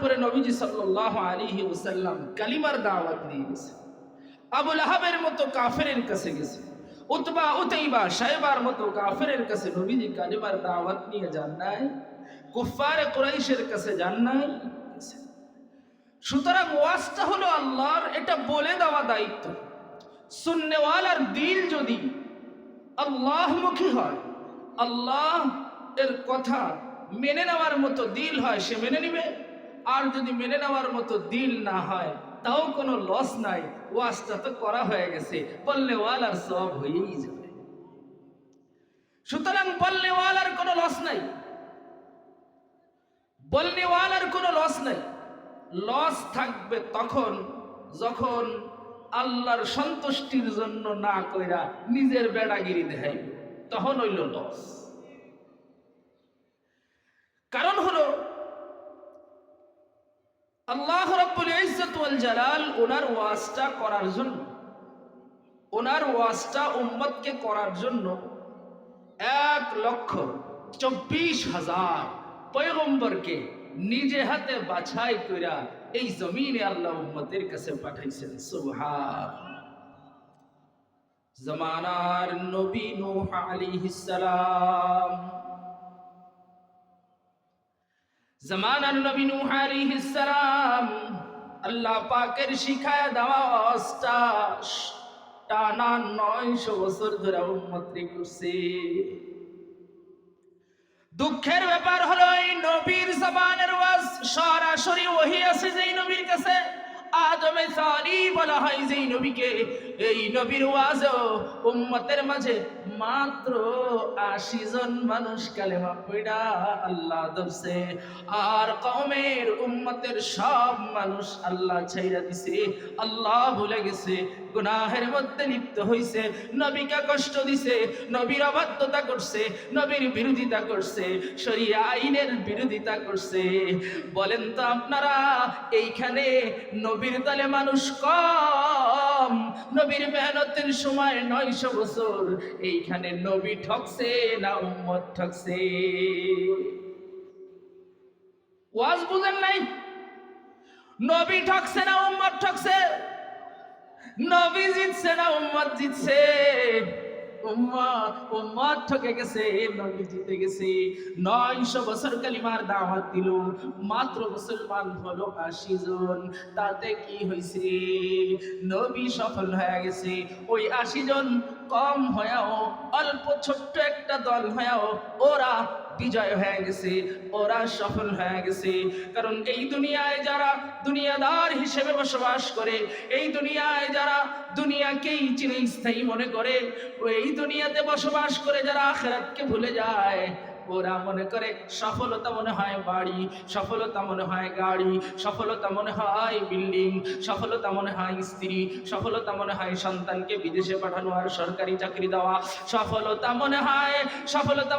উপরে নবীজি সাল্লাল্লাহু আলাইহি ওয়াসাল্লাম কালিমার দাওয়াত দিয়ে গেছে। আবু লাহাবের মতো কাফেরের কাছে গেছে, উতবা উতাইবা সাইবার মতো কাফেরের কাছে নবীজি কালিমার দাওয়াত নিয়ে যান নাই, কুফফারে কুরাইশের কাছে যান নাই। সুতরাং ওয়াজটা হলো আল্লাহর, এটা বলে দেওয়া দায়িত্ব। সুন্নেওয়ালার দিল যদি আল্লাহমুখী হয়, আল্লাহ এর কথা মেনে নেওয়ার মতো দিল হয়, সে মেনে নিবে। আর যদি মেনে নেওয়ার মতো দিল না হয়, তাও কোনো লস নাই, ওয়াজটা তো করা হয়ে গেছে, বললেওয়ালার সব হয়েই যাবে। সুতরাং বললেওয়ালার কোনো লস নাই, বলনেওয়ালার কোনো লস নাই। লস থাকবে তখন যখন আল্লাহর সন্তুষ্টির জন্য না কইরা নিজের বেড়াগিরি দেখাইব, তখন হইল লস। কারণ হলো আল্লাহ রাব্বুল ইজ্জত ওয়াল জালাল ওনার ওয়াজটা করার জন্য, ওনার ওয়াজটা উম্মতকে করার জন্য 1,24,000 পয়গম্বরকে নিজে হাতে বাছাই কইরা এই জমিনে আল্লাহ উম্মতের কাছে পাঠাইছেন। সুবহান। জামানার নবী নূহ আলাইহিস সালাম, জামানার নবী নূহ আলাইহিস সালাম আল্লাহ পাকের শিখায়া দেওয়া ওয়াজটা টানা 900 বছর ধরে উম্মতকে করছে। দুঃখের ব্যাপার হলো এই নবীর জবানের ওয়াজ সরাসরি ওহী আছে যেই নবীর কাছে, আদমে সানি বলা হয় যেই নবীকে, এই নবীর ওয়াজও উম্মতের মাঝে মাত্র 80 জন মানুষ কালেমা পড়া আল্লাহ ধরছে। আর কওমের উম্মতের সব মানুষ আল্লাহ ছাইরা দিছে, আল্লাহ ভুলে গেছে, গুনাহের মধ্যে লিপ্ত হইছে, নবীকে কষ্ট দিছে, নবীর অবাধ্যতা করছে, নবীর বিরোধিতা করছে, শরিয়া আইনের বিরোধিতা করছে। বলেন তো আপনারা এইখানে নবীর দলে মানুষ কম, নবীর মেহনতের সময় 900 বছর, এইখানে নবী ঠকছে না উম্মত ঠকছে? ওয়াজ বুঝেন নাই? নবী ঠকছে না উম্মত ঠকছে? নবী জিতছে না উম্মত জিতছে? উম্মত ঠকে গেছে, নবী জিতে গেছে। 900 বছর কালিমার দাওয়াত দিল, মাত্র মুসলমান হলো 80 জন। তাতে কি হয়েছে? নবী সফল হয়ে গেছে। ওই 80 জন কম হয়েও, অল্প ছোট্ট একটা দল হয়েও ওরা বিজয় হয়ে গেছে, ওরা সফল হয়ে গেছে। কারণ এই দুনিয়ায় যারা দুনিয়াদার হিসেবে বসবাস করে, এই দুনিয়ায় যারা দুনিয়াকেই চিরস্থায়ী মনে করে, এই দুনিয়াতে বসবাস করে যারা আখিরাতকে ভুলে যায়, ওরা মনে করে সফলতা মনে হয় বাড়ি, সফলতা মনে হয় গাড়ি, সফলতা মনে হয় বিল্ডিং, সফলতা মনে হয় স্ত্রী, সফলতা মনে হয় সন্তানকে বিদেশে পাঠানো আর সরকারি চাকরি দেওয়া, সফলতা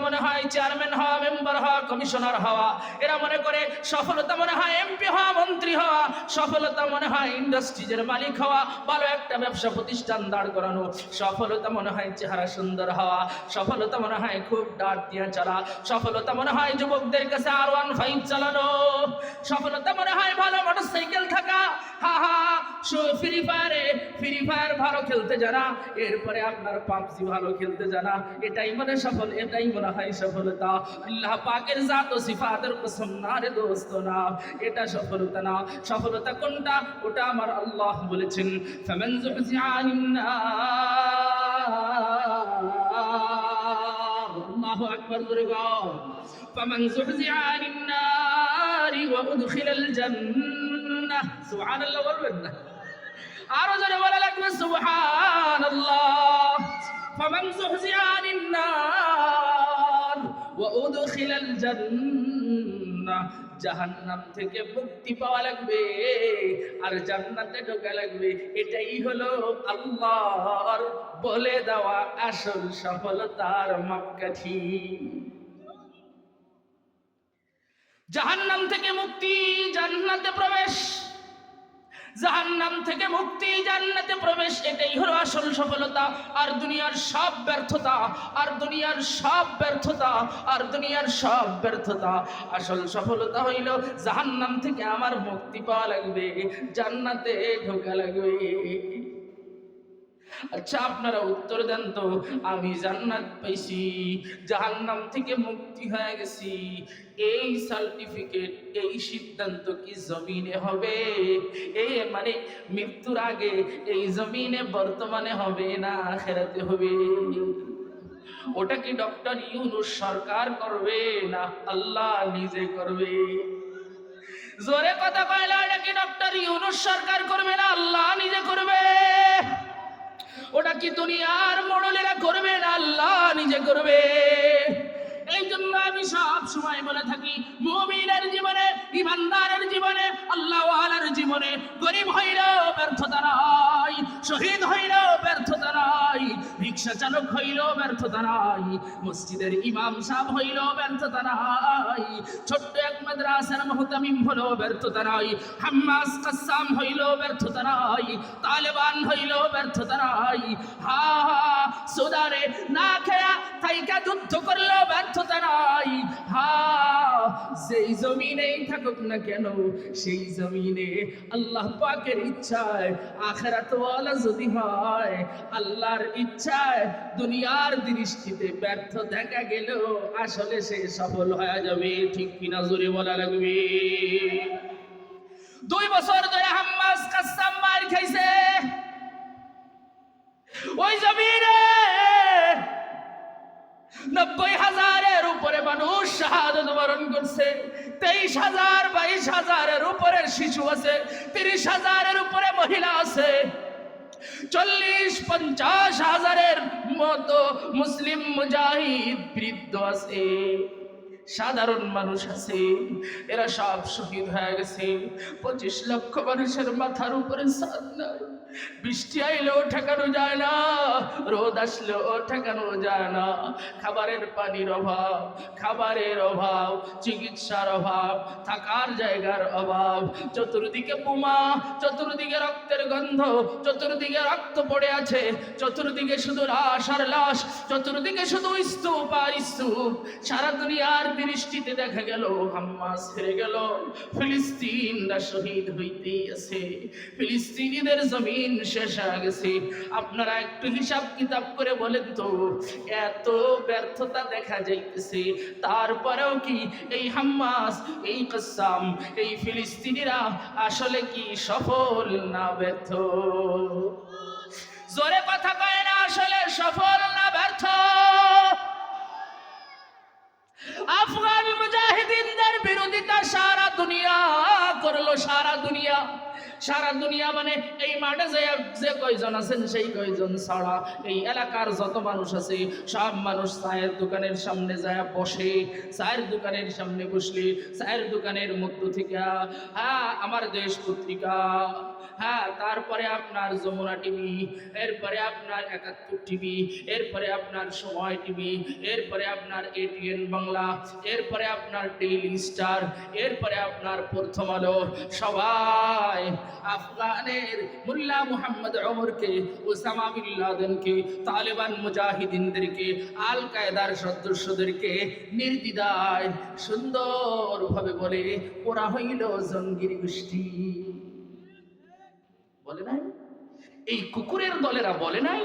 মনে হয় চেয়ারম্যান হওয়া, মেম্বার হওয়া, কমিশনার হওয়া। এরা মনে করে সফলতা মনে হয় এমপি হওয়া, মন্ত্রী হওয়া, সফলতা মনে হয় ইন্ডাস্ট্রিজের মালিক হওয়া, ভালো একটা ব্যবসা প্রতিষ্ঠান দাঁড় করানো, সফলতা মনে হয় চেহারা সুন্দর হওয়া, সফলতা মনে হয় খুব ডাট দিয়ে চলা, সফলতা মনে হয় যুবকদের কাছে R15 চালানো, সফলতা মনে হয় ভালো মোটরসাইকেল থাকা। হা হা, ফ্রি ফায়ার ভালো খেলতে জানা, এরপরে আপনার পাবজি ভালো খেলতে জানা, এটাই মনে সফল, এটাই মনে হয় সফলতা। আল্লাহ পাকের জাত ও সিফাতের কসম না রে দোস্ত, না, এটা সফলতা না। সফলতা কোনটা? ওটা আমার আল্লাহ বলেছেন, ফামান যুহজিআ আনিন নার, আল্লাহু আকবার জোরে গাও, ফামান যুহজিআ আনিন নার ওয়া উদখিলাল জান্নাহ, সুবহানাল্লাহ বলবেন না? আরো জোরে বলা লাগবে সুবহানাল্লাহ। ফামান যুহজিআ আনিন নার ওয়া উদখিলাল জান্নাহ, জাহান্নাম থেকে মুক্তি পাওয়া লাগবে আর জান্নাতে ঢোকা লাগবে। এটাই হলো আল্লাহর বলে দেওয়া আসল সফলতার মাপকাঠি। জাহান্নাম থেকে মুক্তি, জান্নাতে প্রবেশ। জাহান্নাম থেকে মুক্তি, জান্নাতে প্রবেশ, এটাই হলো আসল সফলতা। আর দুনিয়ার সব ব্যর্থতা, আর দুনিয়ার সব ব্যর্থতা, আর দুনিয়ার সব ব্যর্থতা, আসল সফলতা হইল জাহান্নাম থেকে আমার মুক্তি পাওয়া লাগবে, জান্নাতে ঢোকা লাগবে। আচ্ছা আপনারা উত্তর দেন তো, আমি জান্নাত পাইছি, জাহান্নাম থেকে মুক্তি হয়ে গেছি, এই সার্টিফিকেট, এই সিদ্ধান্ত কি জমিনে হবে? এই মানে মৃত্যুর আগে এই জমিনে বর্তমানে হবে না আখিরাতে হবে? ওটা কি ডক্টর ইউনূস সরকার করবে না আল্লাহ নিজে করবে? জোরে কথা কয়লা, এটা কি ডক্টর ইউনূস সরকার করবে না আল্লাহ নিজে করবে? ওটা কি দুনিয়ার মোড়লেরা করবে না আল্লাহ নিজে করবে? এই জন্য আমি সব সময় বলে থাকি, মুমিনের জীবনে, ইমানদারের জীবনে, আল্লাহওয়ালার জীবনে গরিব হইলেও ব্যর্থতা নাই, শহীদ হইলেও ব্যর্থতা নাই, রিক্সা চালক হইলেও ব্যর্থতা নাই, মসজিদের ইমাম সাহেব হইলেও ব্যর্থতা নাই, ছোট্ট এক মাদ্রাসার মুহতামিম হলেও ব্যর্থতা নাই, হাম্মাস কাসসাম হইলেও ব্যর্থতা নাই, তালেবান হইলেও ব্যর্থতা নাই, হা হা সুদানে না খেয়া তাইকা যুদ্ধ করলেও ব্যর্থতা নাই, হা যেই জমিনেই থাকুক না কেন, সেই জমিনে আল্লাহ পাকের ইচ্ছায় আখিরাত ওয়ালা যদি হয়, আল্লাহর ইচ্ছায় দুনিয়ার দৃষ্টিতে ব্যর্থ দেখা গেল, আসলে সে সফল হয়ে যাবে। ঠিক কিনা জোরে বলা লাগবে। 2 বছর ধরে হাম্মাস কাসসাম মার খাইছে, ওই জমিনে 90,000-এর উপরে মানুষ শাহাদাত বরণ করছে, 23,000 22,000-এর উপরে শিশু আছে, 30,000-এর উপরে মহিলা আছে, 40-50,000-এর মতো মুসলিম মুজাহিদ বৃদ্ধ আছে, সাধারণ মানুষ আছে, এরা সব শহীদ হয়ে গেছে। 25 লক্ষ মানুষের মাথার উপরে ছাদ নাই, বৃষ্টি আইলেও ঠেকানো যায় না, রোদ আসলেও ঠেকানো যায় না, খাবারের পানির অভাব, খাবারের অভাব, চিকিৎসার অভাব, থাকার জায়গার অভাব, চতুর্দিকে বোমা, চতুর্দিকে রক্তের গন্ধ, চতুর্দিকে রক্ত পড়ে আছে, চতুর্দিকে শুধু লাশ আর লাশ, চতুর্দিকে শুধু স্তূপ আর স্তূপ। সারা দুনিয়ার দৃষ্টিতে দেখা গেল হাম্মাস হেরে গেল, ফিলিস্তিনরা শহীদ হইতেই আছে, ফিলিস্তিনিদের জমিন শেষ হয়ে গেছে। আপনারা একটু হিসাব কিতাব করে বলেন তো, এত ব্যর্থতা দেখা যাইতেছে, তারপরেও কি এই হাম্মাস, এই কাসসাম, এই ফিলিস্তিনিরা আসলে কি সফল না ব্যর্থ? জোরে কথা কয় না, আসলে সফল না ব্যর্থ? আফগান মুজাহিদিনদের বিরোধিতা সারা দুনিয়া করলো, সারা দুনিয়া, সারা দুনিয়া মানে এই মাঠে যে কয়জন আছেন সেই কয়জন ছাড়া এই এলাকার যত মানুষ আছে সব মানুষ চায়ের দোকানের সামনে যায় বসে, চায়ের দোকানের সামনে বসলে চায়ের দোকানের মধ্য থেকে হ্যাঁ আমার দেশ পত্রিকা, হ্যাঁ তারপরে আপনার যমুনা টিভি, এরপরে আপনার 71 টিভি, এরপরে আপনার সময় টিভি, এরপরে আপনার এটিএন বাংলা, এরপরে আপনার ডেইলি স্টার, এরপরে আপনার প্রথম আলো, সবাই আফগানের মোল্লা মুহাম্মদ ওমরকে, ওসামা বিন লাদেনকে, তালেবান মুজাহিদিনদেরকে, আল কায়দার সদস্যদেরকে নির্দ্বিধায় সুন্দরভাবে বলে ওরা হইল জঙ্গির গোষ্ঠী। বলে নাই? এই কুকুরের দলেরা বলে নাই?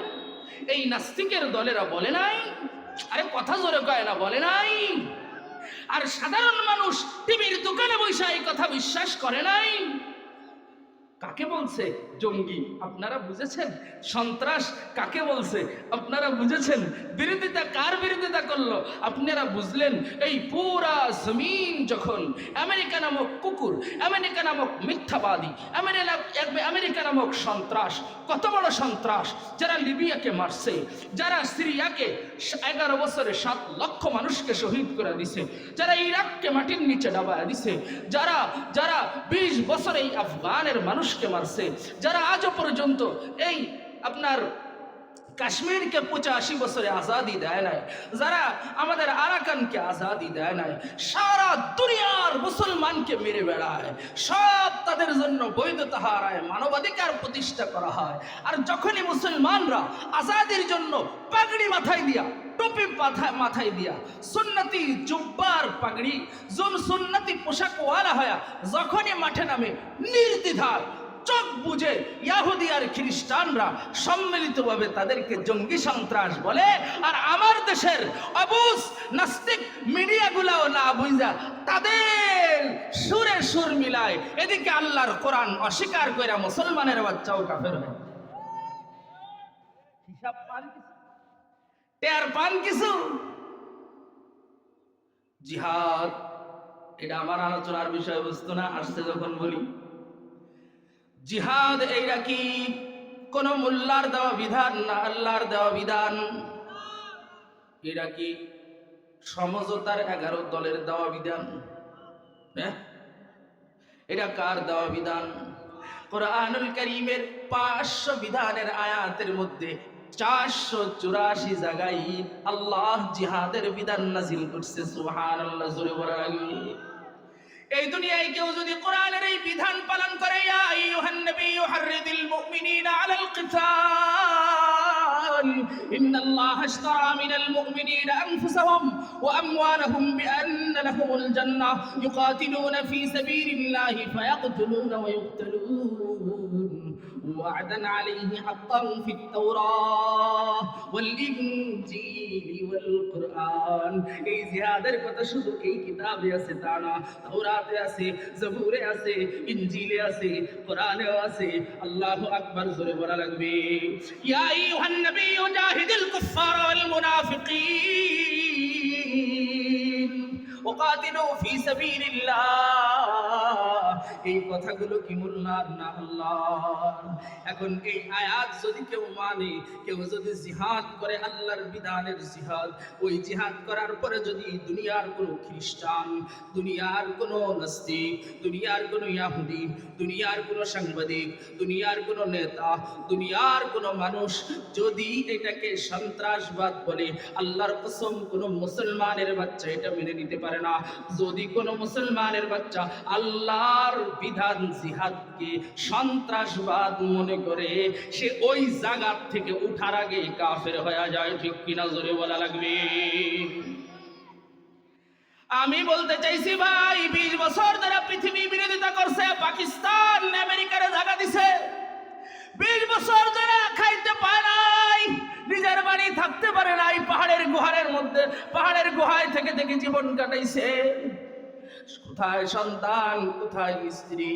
এই নাস্তিকের দলেরা বলে নাই? আরে কথা জোরে কয় না, বলে নাই? আর সাধারণ মানুষ টিভির দোকানে বসে এই কথা বিশ্বাস করে নাই? কাকে বলছে জঙ্গি আপনারা বুঝেছেন? সন্ত্রাস কাকে বলছে আপনারা বুঝেছেন? বিরোধিতা কার বিরোধিতা করলো আপনারা বুঝলেন? এই পুরা জমিন যখন আমেরিকা নামক কুকুর, আমেরিকা নামক মিথ্যাবাদী, আমেরিকা নামক সন্ত্রাস, কত বড় সন্ত্রাস, যারা লিবিয়াকে মারছে, যারা সিরিয়াকে 11 বছরে 7 লক্ষ মানুষকে শহীদ করে দিছে, যারা ইরাককে মাটির নিচে ডাবায় দিছে, যারা 20 বছরে এই আফগানের মানুষকে মারছে, যারা আজও পর্যন্ত এই আপনার কাশ্মীরকে 85 বছরে আজাদি দেয় নাই, যারা আমাদের আরাকানকে আজাদি দেয় নাই, সারা দুনিয়ার মুসলমানকে মেরে বেড়ায়, সব তাদের জন্য বৈধতা হারায়, মানবাধিকার প্রতিষ্ঠা করা হয়। আর যখনই মুসলমানরা আজাদির জন্য পাগড়ি মাথায় দিয়া, টুপি মাথায় দিয়া, সুন্নতি জুব্বার পাগড়ি, সুন্নতি পোশাক ওয়ালা হয়া যখনই মাঠে নামে, নির্দ্বিধায় চোখ বুঝে ইহুদি আর খ্রিস্টানরা সম্মিলিতভাবে তাদেরকে জঙ্গি সন্ত্রাস বলে। আর আমার দেশের অবুঝ নাস্তিক মিডিয়াগুলাও না বুঝা তাদের সুরে সুর মিলায়, এদিকে আল্লাহর কোরআন অস্বীকার করে মুসলমানের বাচ্চাও কাফের হয়। হিসাব পান কিছু, টের পান কিছু? জিহাদ এটা আমার আলোচনার বিষয়বস্তু না, আসছে যখন বলি জিহাদ, এইটা কি কোন মোল্লার দেওয়া বিধান না আল্লাহর দেওয়া বিধান? এটা কি সমঝোতার 11 দলের দেওয়া বিধান? এটা কার দেওয়া বিধান? কোরআনুল কারীমের 500 বিধানের আয়াতের মধ্যে 484 জায়গায় আল্লাহ জিহাদের বিধান নাযিল করছে। সুবহানাল্লাহ, জোরে বলেন। এই দুনিয়ায় কেউ যদি কোরআনের এই বিধান পালন করে, ইয়া আইয়ুহান নাবিয়্যু হাররিদিল মুমিনিনা আলাল কিতাল ইন্নাল্লাহা আশতারা মিনাল মুমিনিনা আনফুসাহুম ওয়া আমওয়ালাহুম বিআন্না লাহুমুল জান্নাহ ইউকাতিলুনা ফী সাবিলিল্লাহি ফায়াকতুলুনা ওয়া ইউকতালুন ওয়া'দান আলাইহি হাক্কান ফিত তাওরাহ ওয়াল ইনজিল ওয়াল কুরআন। এই জিহাদের কথা শুধু এই কিতাবে আছে তা না, তাওরাতে আছে, জবুরে আছে, ইনজিলে আছে, কোরআনেও আছে। আল্লাহু আকবার, জোরে বলা লাগবে। ইয়া আইয়ুহান নাবিয়্যু জাহিদিল কুফফারা ওয়াল মুনাফিকিন ওয়াকাতিলু ফী সাবিলিল্লাহ। এই কথাগুলো কি মোল্লার না আল্লাহর? এখন এই আয়াত যদি কেউ মানে, কেউ যদি জিহাদ করে আল্লাহর বিধানের জিহাদ, ওই জিহাদ করার পরে যদি দুনিয়ার কোনো খ্রিস্টান, দুনিয়ার কোনো নাস্তিক, দুনিয়ার কোনো ইহুদি, দুনিয়ার কোনো সাংবাদিক, দুনিয়ার কোনো নেতা, দুনিয়ার কোনো মানুষ যদি এটাকে সন্ত্রাসবাদ বলে, আল্লাহর কসম কোনো মুসলমানের বাচ্চা এটা মেনে নিতে পারে না। যদি কোনো মুসলমানের বাচ্চা আল্লাহর বিধান জিহাদকে সন্ত্রাসবাদ মনে করে, সে ওই জায়গা থেকে উঠার আগে কাফের হয়ে যায়। ঠিক কিনা, জোরে বলা লাগবে। আমি বলতে চাইছি ভাই, 20 বছর ধরে পৃথিবী বিরোধিতা করছে, পাকিস্তান আমেরিকারে জায়গা দিছে, 20 বছর ধরে খাইতে পায় নাই, নিজের বাড়ি থাকতে পারে নাই, পাহাড়ের গুহার মধ্যে, পাহাড়ের গুহায় থেকে থেকে জীবন কাটাইছে। কোথায় সন্তান, কোথায় স্ত্রী,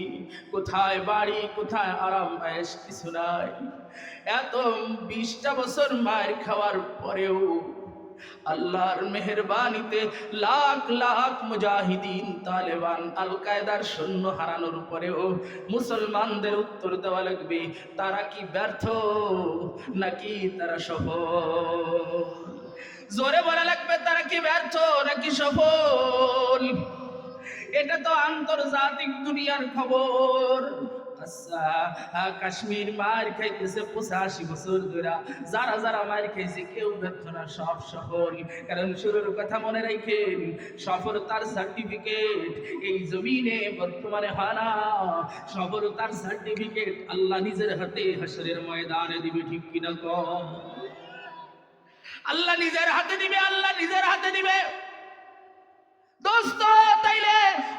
কোথায় বাড়ি, কোথায় আরাম আয়েশ, কিছু নাই। এত 20টা বছর মায়ের খাওয়ার পরেও আল্লাহর মেহেরবানিতে লাখ লাখ মুজাহিদিন, তালেবান, আল কায়দার সৈন্য হারানোর পরেও মুসলমানদের উত্তর দেওয়া লাগবে, তারা কি ব্যর্থ নাকি তারা সফল? জোরে বলা লাগবে, তারা কি ব্যর্থ নাকি সফল? এটা তো আন্তর্জাতিক দুনিয়ার খবর। আচ্ছা, কাশ্মীর মার খাইতেছে 85 বছর ধরে, যারা যারা মার খাইছে কেউ ব্যর্থ না, সব সফল। কারণ শুরুর কথা মনে রাখেন, সফলতার সার্টিফিকেট এই জমিনে বর্তমানে হয় না, সফলতার সার্টিফিকেট আল্লাহ নিজের হাতে হাসরের ময়দানে দিবে। ঠিক কিনা কম? আল্লাহ নিজের হাতে দিবে, আল্লাহ নিজের হাতে দিবে। দোস্ত, তাইলে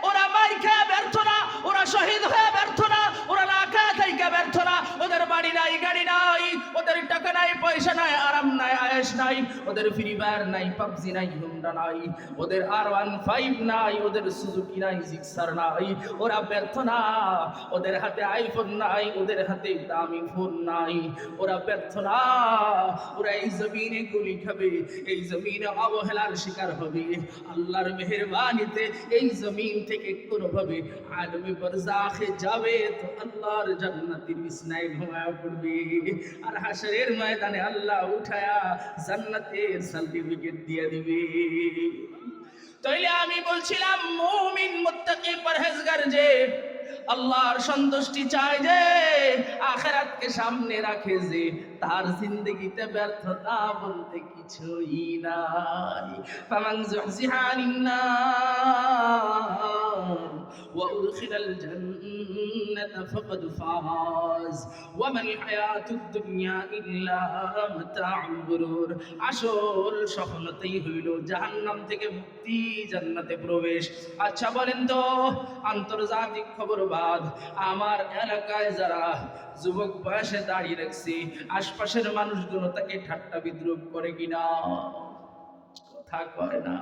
ওরা মার খেয়ে ব্যর্থ না, ওরা শহীদ হয়ে ব্যর্থ না, ওরা না খেয়ে খাইকে ব্যর্থ না, ওদের বাড়ি নাই, গাড়ি নাই, ওদের টাকা নাই, পয়সা নাই, আরাম নাই, আয়েশ নাই, ওদের ফ্রি ফায়ার নাই, পাবজি নাই, হুন্ডা নাই, ওদের R15 নাই, ওদের সুজুকি নাই, জিক্সার নাই, ওরা ব্যর্থ না। ওদের হাতে আইফোন নাই, ওদের হাতে দামি ফোন নাই, ওরা ব্যর্থ না। ওরা এই জমিনে গুলি খাবে, এই জমিনে অবহেলার শিকার হবে। আল্লাহর মেহেরবানিতে এই জমিন থেকে কোনোভাবে আলমে বারজাখে যাবে তো আল্লাহর জান্নাতের বিছনায় ঘুমায় পড়বে, আর হাশরের ময়দানে আল্লাহ উঠায়া জান্নাতের সার্টিফিকেট দিয়ে দিবে। তাইলে আমি বলছিলাম, মুমিন মুত্তাকি পরহেজগার যে আল্লাহর সন্তুষ্টি চায় যে, আখিরাতকে সামনে রাখে যে, তার জিন্দেগিতে ব্যর্থতা বলতে কিছুই নাই। ফামান যুহজিহা আনিন নার ওয়া উদখিলাল জান্নাতা ফাকাদ ফাজ ওয়া মাল হায়াতুদ দুনিয়া ইল্লা মাতাউল গুরুর। আসল সফলতাই হইল জাহান্নাম থেকে মুক্তি, জান্নাতে প্রবেশ। আচ্ছা বলেন তো, আন্তর্জাতিক খবরবাদ আমার এলাকায় যারা যুবক বয়সে দাঁড়িয়ে রাখছে, আশপাশের মানুষগুলো তাকে ঠাট্টা বিদ্রুপ করে কিনা? কথা কয় না।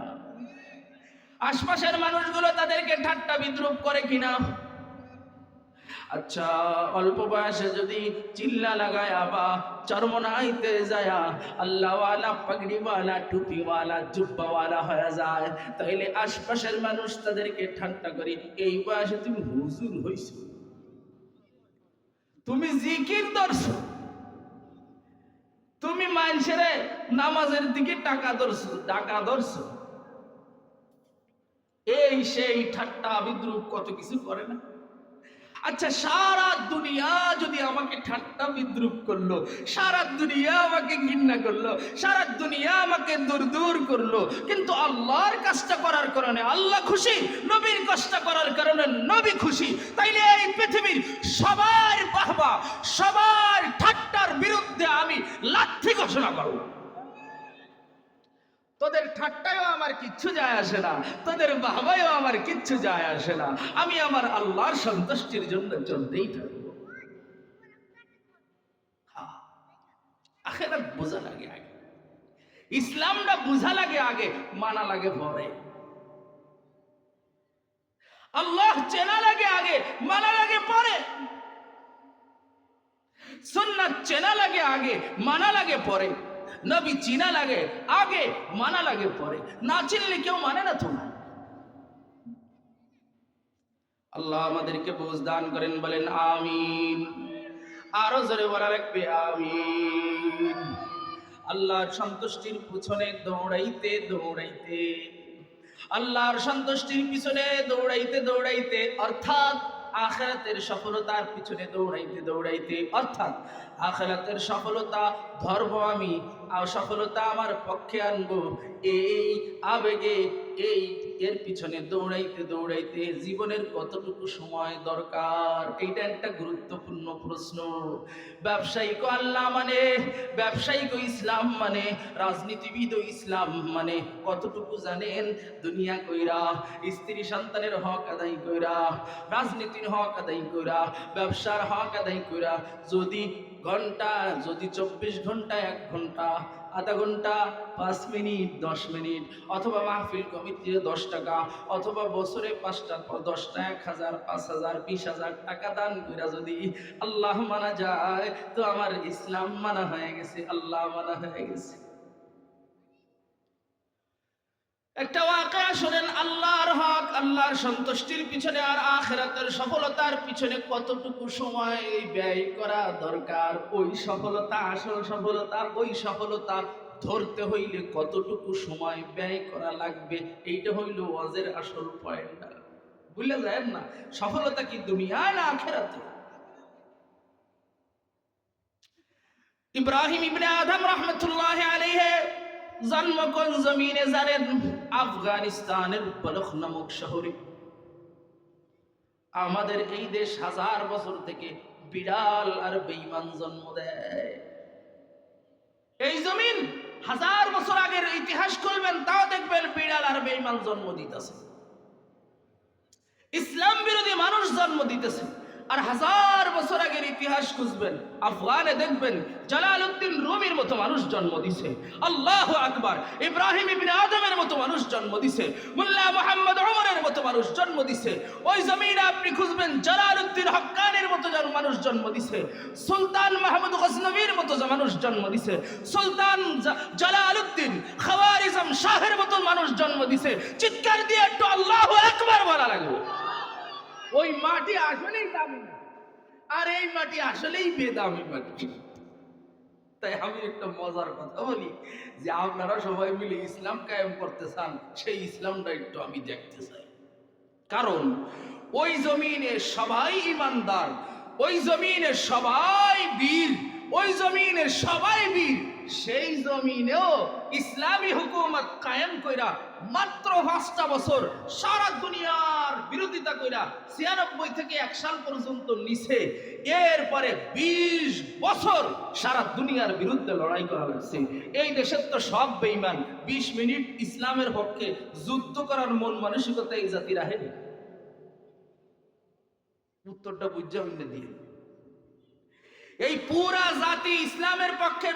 আশপাশের মানুষগুলো তাদেরকে ঠাট্টা বিদ্রুপ করে কিনা? আচ্ছা, অল্প বয়সে যদি চিল্লা লাগায়া বা চরমনাইতে যায়া আল্লাহওয়ালা, পাগড়িওয়ালা, টুপিওয়ালা, জুব্বাওয়ালা হয়ে যায়, তাইলে আশপাশের মানুষ তাদেরকে ঠাট্টা করে, এই বয়সে তুমি হুজুর হইছো, তুমি জিকির ধরছো, তুমি মানুষের নামাজের দিকে টাকা ধরছো, এই সেই ঠাট্টা বিদ্রুপ কত কিছু করে না? আচ্ছা, সারা দুনিয়া যদি আমাকে ঠাট্টা বিদ্রুপ করলো, সারা দুনিয়া আমাকে ঘৃণা করলো, সারা দুনিয়া আমাকে দূর দূর করলো, কিন্তু আল্লাহর কাজটা করার কারণে আল্লাহ খুশি, নবীর কাজটা করার কারণে নবী খুশি, তাইলে এই পৃথিবীর সবার বাহবা, সবার ঠাট্টার বিরুদ্ধে আমি লাঠি ঘোষণা করব। তোদের ঠাট্টায়ও আমার কিচ্ছু যায় আসে না, তোদের বাহবায়ও আমার কিচ্ছু যায় আসে না, আমি আমার আল্লাহর সন্তুষ্টির জন্য চলতেই থাকবো। আখিরাত বোঝা লাগে আগে, ইসলামটা বোঝা লাগে আগে, মানা লাগে পরে। আল্লাহ চেনা লাগে আগে, মানা লাগে পরে। সুন্নাত চেনা লাগে আগে, মানা লাগে পরে। নবী চিনা লাগে আগে, মানা লাগে পরে। না চিনলে কেউ মানে না তোমার। আল্লাহ আমাদেরকে বুঝ দান করেন, বলেন আমিন। আরো জোরে বলা রাখবে আমিন। আল্লাহর সন্তুষ্টির পিছনে দৌড়াইতে দৌড়াইতে, আল্লাহর সন্তুষ্টির পিছনে দৌড়াইতে দৌড়াইতে, অর্থাৎ আখিরাতের সফলতার পিছনে দৌড়াইতে দৌড়াইতে, অর্থাৎ আখিরাতের সফলতা ধর্ম আমি, আর সফলতা আমার পক্ষে আনবো, এই আবেগে, এই এর পিছনে দৌড়াইতে দৌড়াইতে জীবনের কতটুকু সময় দরকার? এইটা একটা গুরুত্বপূর্ণ প্রশ্ন। ব্যবসায়িক আল্লাহ মানে, ব্যবসায়িক ইসলাম মানে, রাজনীতিবিদ ইসলাম মানে কতটুকু জানেন? দুনিয়া কইরা, স্ত্রী সন্তানের হক আদায় কইরা, রাজনীতির হক আদায় কইরা, ব্যবসার হক আদায় কইরা, যদি ঘন্টা, যদি 24 ঘন্টা 1 ঘন্টা, আধা ঘন্টা, 5 মিনিট, 10 মিনিট, অথবা মাহফিল কমিটির 10 টাকা, অথবা বছরে 5টা 10টা, 1000, 5000, 20,000 টাকা দান করে যদি আল্লাহ মানা যায়, তো আমার ইসলাম মানা হয়ে গেছে, আল্লাহ মানা হয়ে গেছে। একটা ওয়াকিয়া শুনেন, আল্লাহর হক, আল্লাহর সন্তুষ্টির পিছনে আর আখিরাতের সফলতার পিছনে কতটুকু সময় ব্যয় করা দরকার? ওই সফলতা, আসল সফলতা, ওই সফলতা ধরতে হইলে কতটুকু সময় ব্যয় করা লাগবে, এইটা হইল ওয়াজের আসল পয়েন্ট। ভুলে যায় না, সফলতা কি দুনিয়ায় না আখিরাতে? ইব্রাহিম ইবনে আদম রাহমাতুল্লাহি আলাইহি জন্ম কোন জমিনে জানেন? আফগানিস্তানের বলখ নামক শহরে। আমাদের এই দেশ 1000 বছর থেকে বিড়াল আর বেঈমান জন্ম দেয়। এই জমিন 1000 বছর আগের ইতিহাস খুলবেন, তাও দেখবেন বিড়াল আর বেঈমান জন্ম দিতেছে, ইসলাম বিরোধী মানুষ জন্ম দিতেছে। আর 1000 বছর আগের ইতিহাস খুঁজবেন, আফগানে দেখবেন জালালউদ্দিন রুমির মতো মানুষ জন্ম দিছে, আল্লাহু আকবার, ইব্রাহিম ইবনে আদমের মতো মানুষ জন্ম দিছে, মোল্লা মুহাম্মদ ওমরের মতো মানুষ জন্ম দিছে। ওই জমিনে আপনি খুঁজবেন জালালউদ্দিন হক্কানির মতো মানুষ জন্ম দিছে, সুলতান মাহমুদ গজনবীর মতো মানুষ জন্ম দিছে, সুলতান জালালউদ্দিন খাওয়ারিজম শাহের মতো মানুষ জন্ম দিছে। চিৎকার দিয়ে একটু আল্লাহু আকবার বলা লাগবে। ওই মাটি আসলেই দামি, আর এই মাটি আসলেই বেদামি মাটি। তাই আমি একটা মজার কথা বলি, যে আপনারা সবাই মিলে ইসলাম কায়েম করতে চান, সেই ইসলামটা একটু আমি দেখতে চাই। কারণ ওই জমিনে সবাই ইমানদার, ওই জমিনে সবাই বীর, ওই জমিনে সবাই বীর। সেই জমিনেও ইসলামী হুকুমত কায়েম কইরা মাত্র 5টা বছর সারা দুনিয়ার বিরোধিতা কইরা 96 থেকে 1 সাল পর্যন্ত নিছে। এরপরে 20 বছর সারা দুনিয়ার বিরুদ্ধে লড়াই করা লাগছে। এই দেশের তো সব বেঈমান। 20 মিনিট ইসলামের পক্ষে যুদ্ধ করার মন মানসিকতা এই জাতি রাখেনি। উত্তরটা বুঝা হইলে দিয়ে এই পুরা জাতি ইসলামের পক্ষে